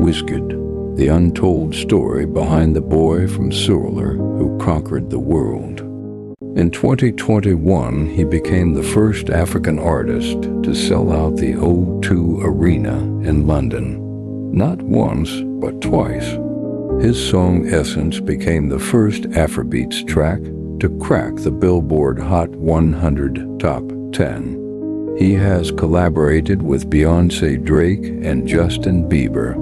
Wizkid, the untold story behind the boy from Surulere who conquered the world. In 2021, he became the first African artist to sell out the O2 Arena in London. Not once, but twice. His song Essence became the first Afrobeats track to crack the Billboard Hot 100 Top 10. He has collaborated with Beyonce, Drake, and Justin Bieber.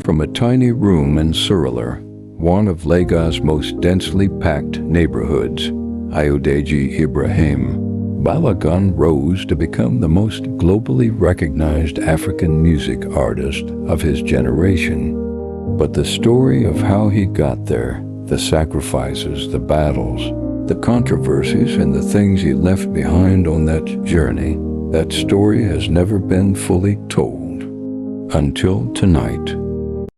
From a tiny room in Surulere, one of Lagos' most densely packed neighborhoods, Ayodeji Ibrahim Balogun rose to become the most globally recognized African music artist of his generation. But the story of how he got there, the sacrifices, the battles, the controversies, and the things he left behind on that journey, that story has never been fully told. Until tonight.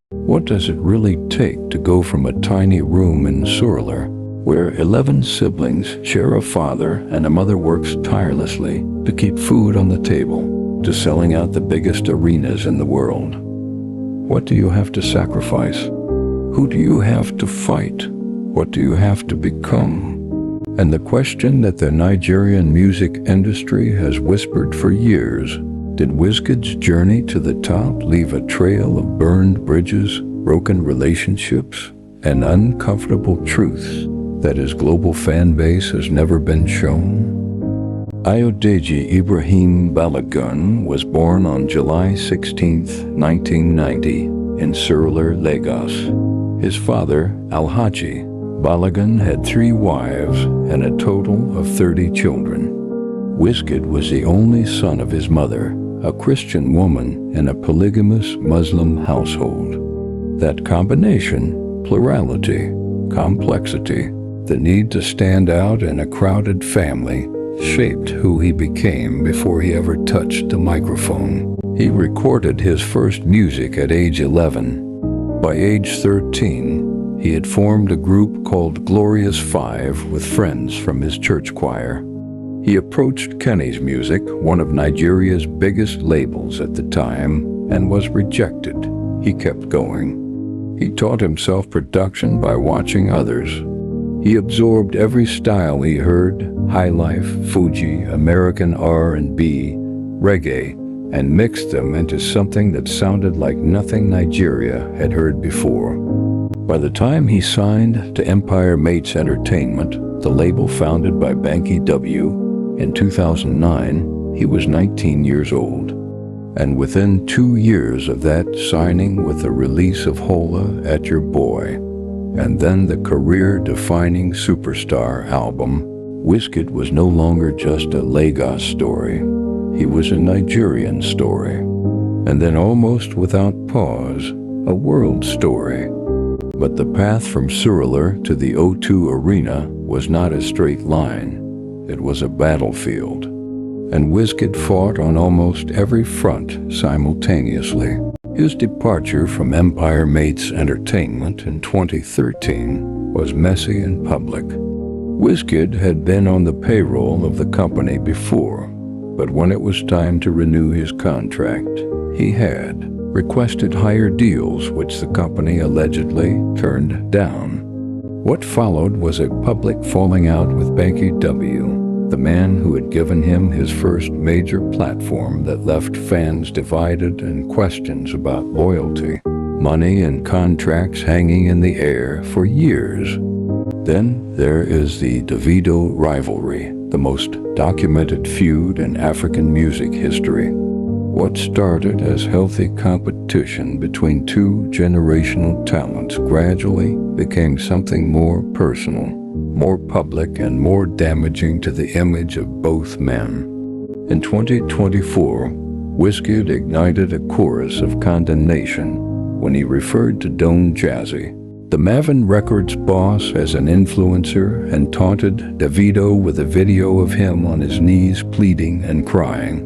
What does it really take to go from a tiny room in Surulere, where 11 siblings share a father and a mother works tirelessly to keep food on the table, to selling out the biggest arenas in the world? What do you have to sacrifice? Who do you have to fight? What do you have to become? And the question that the Nigerian music industry has whispered for years, did Wizkid's journey to the top leave a trail of burned bridges, broken relationships, and uncomfortable truths that his global fan base has never been shown? Ayodeji Ibrahim Balogun was born on July 16, 1990, in Surulere, Lagos. His father, Alhaji Balogun, had 3 wives and a total of 30 children. Wizkid was the only son of his mother, a Christian woman in a polygamous Muslim household. That combination, plurality, complexity, the need to stand out in a crowded family, shaped who he became before he ever touched a microphone. He recorded his first music at age 11. By age 13, he had formed a group called Glorious Five with friends from his church choir. He approached Kenny's Music, one of Nigeria's biggest labels at the time, and was rejected. He kept going. He taught himself production by watching others. He absorbed every style he heard, highlife, Fuji, American R&B, reggae, and mixed them into something that sounded like nothing Nigeria had heard before. By the time he signed to Empire Mates Entertainment, the label founded by Banky W, in 2009, he was 19 years old. And within 2 years of that signing with the release of Hola at Your Boy, and then the career-defining Superstar album, Wizkid was no longer just a Lagos story. He was a Nigerian story. And then almost without pause, a world story. But the path from Surulere to the O2 Arena was not a straight line. It was a battlefield. And Wizkid fought on almost every front simultaneously. His departure from Empire Mates Entertainment in 2013 was messy and public. Wizkid had been on the payroll of the company before, but when it was time to renew his contract, he had requested higher deals which the company allegedly turned down. What followed was a public falling out with Banky W, the man who had given him his first major platform that left fans divided and questions about loyalty, money, and contracts hanging in the air for years. Then there is the Davido rivalry, the most documented feud in African music history. What started as healthy competition between 2 generational talents gradually became something more personal, more public, and more damaging to the image of both men. In 2024, Wizkid ignited a chorus of condemnation when he referred to Don Jazzy, the Mavin Records boss, as an influencer, and taunted Davido with a video of him on his knees pleading and crying.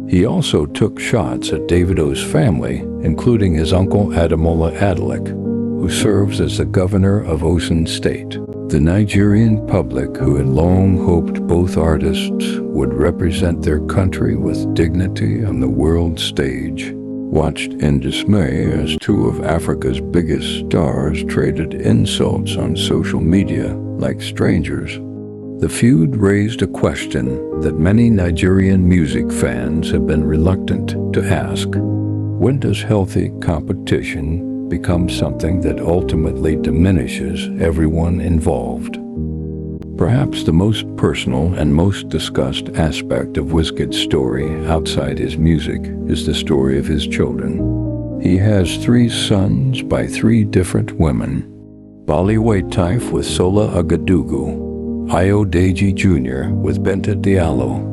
He also took shots at Davido's family, including his uncle Ademola Adeleke, who serves as the governor of Osun State. The Nigerian public, who had long hoped both artists would represent their country with dignity on the world stage, watched in dismay as two of Africa's biggest stars traded insults on social media like strangers. The feud raised a question that many Nigerian music fans have been reluctant to ask. When does healthy competition become something that ultimately diminishes everyone involved? Perhaps the most personal and most discussed aspect of Wizkid's story outside his music is the story of his children. He has 3 sons by 3 different women: Baliwe Taif with Sola Agadugu, Ayodeji Jr. with Benta Diallo,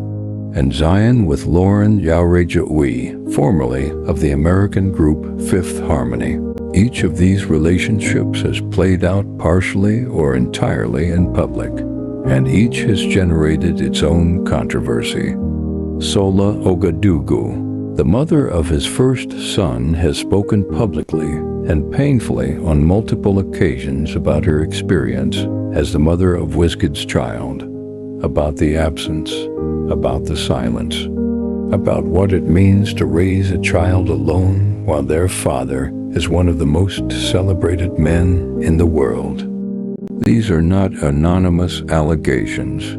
and Zion with Lauren Yarejawi, formerly of the American group Fifth Harmony. Each of these relationships has played out partially or entirely in public, and each has generated its own controversy. Sola Ogadugu, the mother of his first son, has spoken publicly and painfully on multiple occasions about her experience as the mother of Wizkid's child, about the absence, about the silence, about what it means to raise a child alone while their father is one of the most celebrated men in the world. These are not anonymous allegations.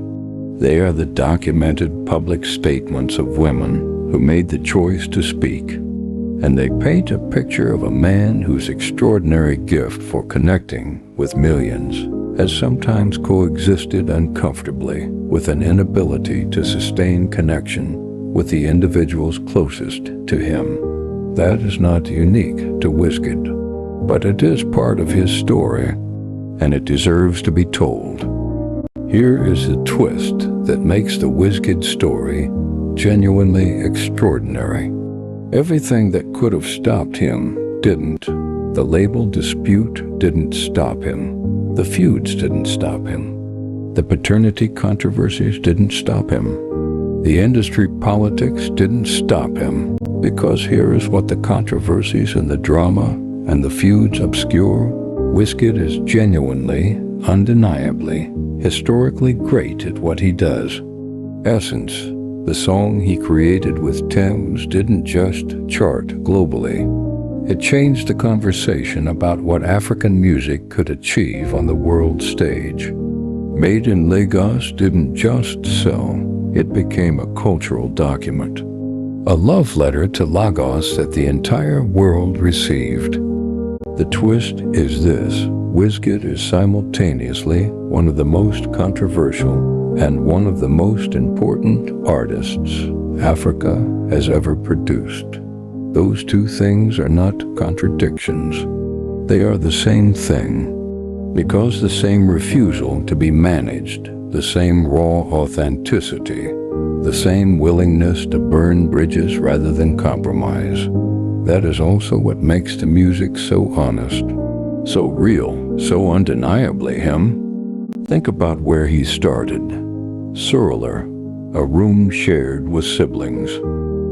They are the documented public statements of women who made the choice to speak, and they paint a picture of a man whose extraordinary gift for connecting with millions has sometimes coexisted uncomfortably with an inability to sustain connection with the individuals closest to him. That is not unique to Wizkid, but it is part of his story, and it deserves to be told. Here is the twist that makes the Wizkid story genuinely extraordinary. Everything that could have stopped him didn't. The label dispute didn't stop him. The feuds didn't stop him. The paternity controversies didn't stop him. The industry politics didn't stop him, because here is what the controversies and the drama and the feuds obscure. Wizkid is genuinely, undeniably, historically great at what he does. Essence, the song he created with Thames didn't just chart globally. It changed the conversation about what African music could achieve on the world stage. Made in Lagos didn't just sell, it became a cultural document. A love letter to Lagos that the entire world received. The twist is this: Wizkid is simultaneously one of the most controversial and one of the most important artists Africa has ever produced. Those two things are not contradictions. They are the same thing, because the same refusal to be managed, the same raw authenticity, the same willingness to burn bridges rather than compromise. That is also what makes the music so honest, so real, so undeniably him. Think about where he started. Surulere, a room shared with siblings.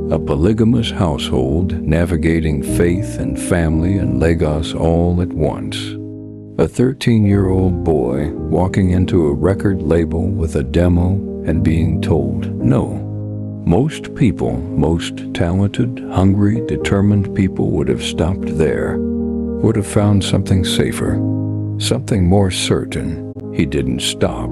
A polygamous household navigating faith and family in Lagos all at once. A 13-year-old boy walking into a record label with a demo and being told no. Most people, most talented, hungry, determined people would have stopped there, would have found something safer, something more certain. He didn't stop.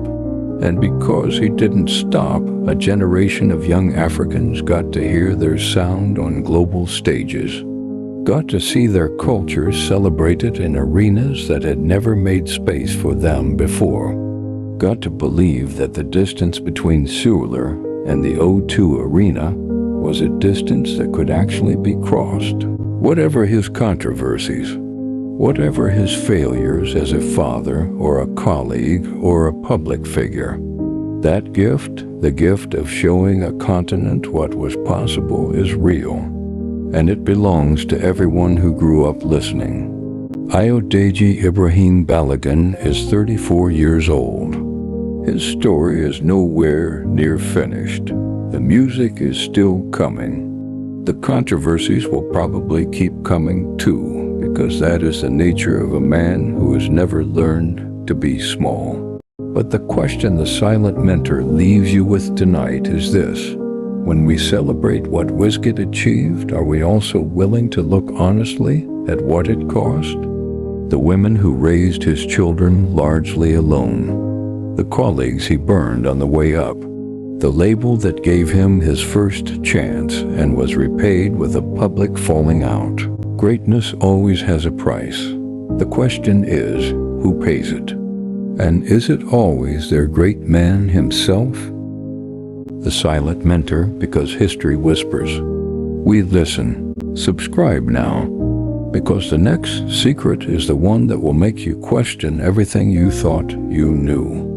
And because he didn't stop, a generation of young Africans got to hear their sound on global stages, got to see their cultures celebrated in arenas that had never made space for them before, got to believe that the distance between Surulere and the O2 Arena was a distance that could actually be crossed. Whatever his controversies, whatever his failures as a father or a colleague or a public figure, that gift, the gift of showing a continent what was possible, is real, and it belongs to everyone who grew up listening. Ayodeji Ibrahim Balogun is 34 years old. His story is nowhere near finished. The music is still coming. The controversies will probably keep coming too, because that is the nature of a man who has never learned to be small. But the question the silent mentor leaves you with tonight is this: When we celebrate what Wizkid achieved, are we also willing to look honestly at what it cost? The women who raised his children largely alone, the colleagues he burned on the way up, the label that gave him his first chance and was repaid with a public falling out. Greatness always has a price. The question is, who pays it? And is it always their great man himself? The silent mentor, because history whispers. We listen. Subscribe now, because the next secret is the one that will make you question everything you thought you knew.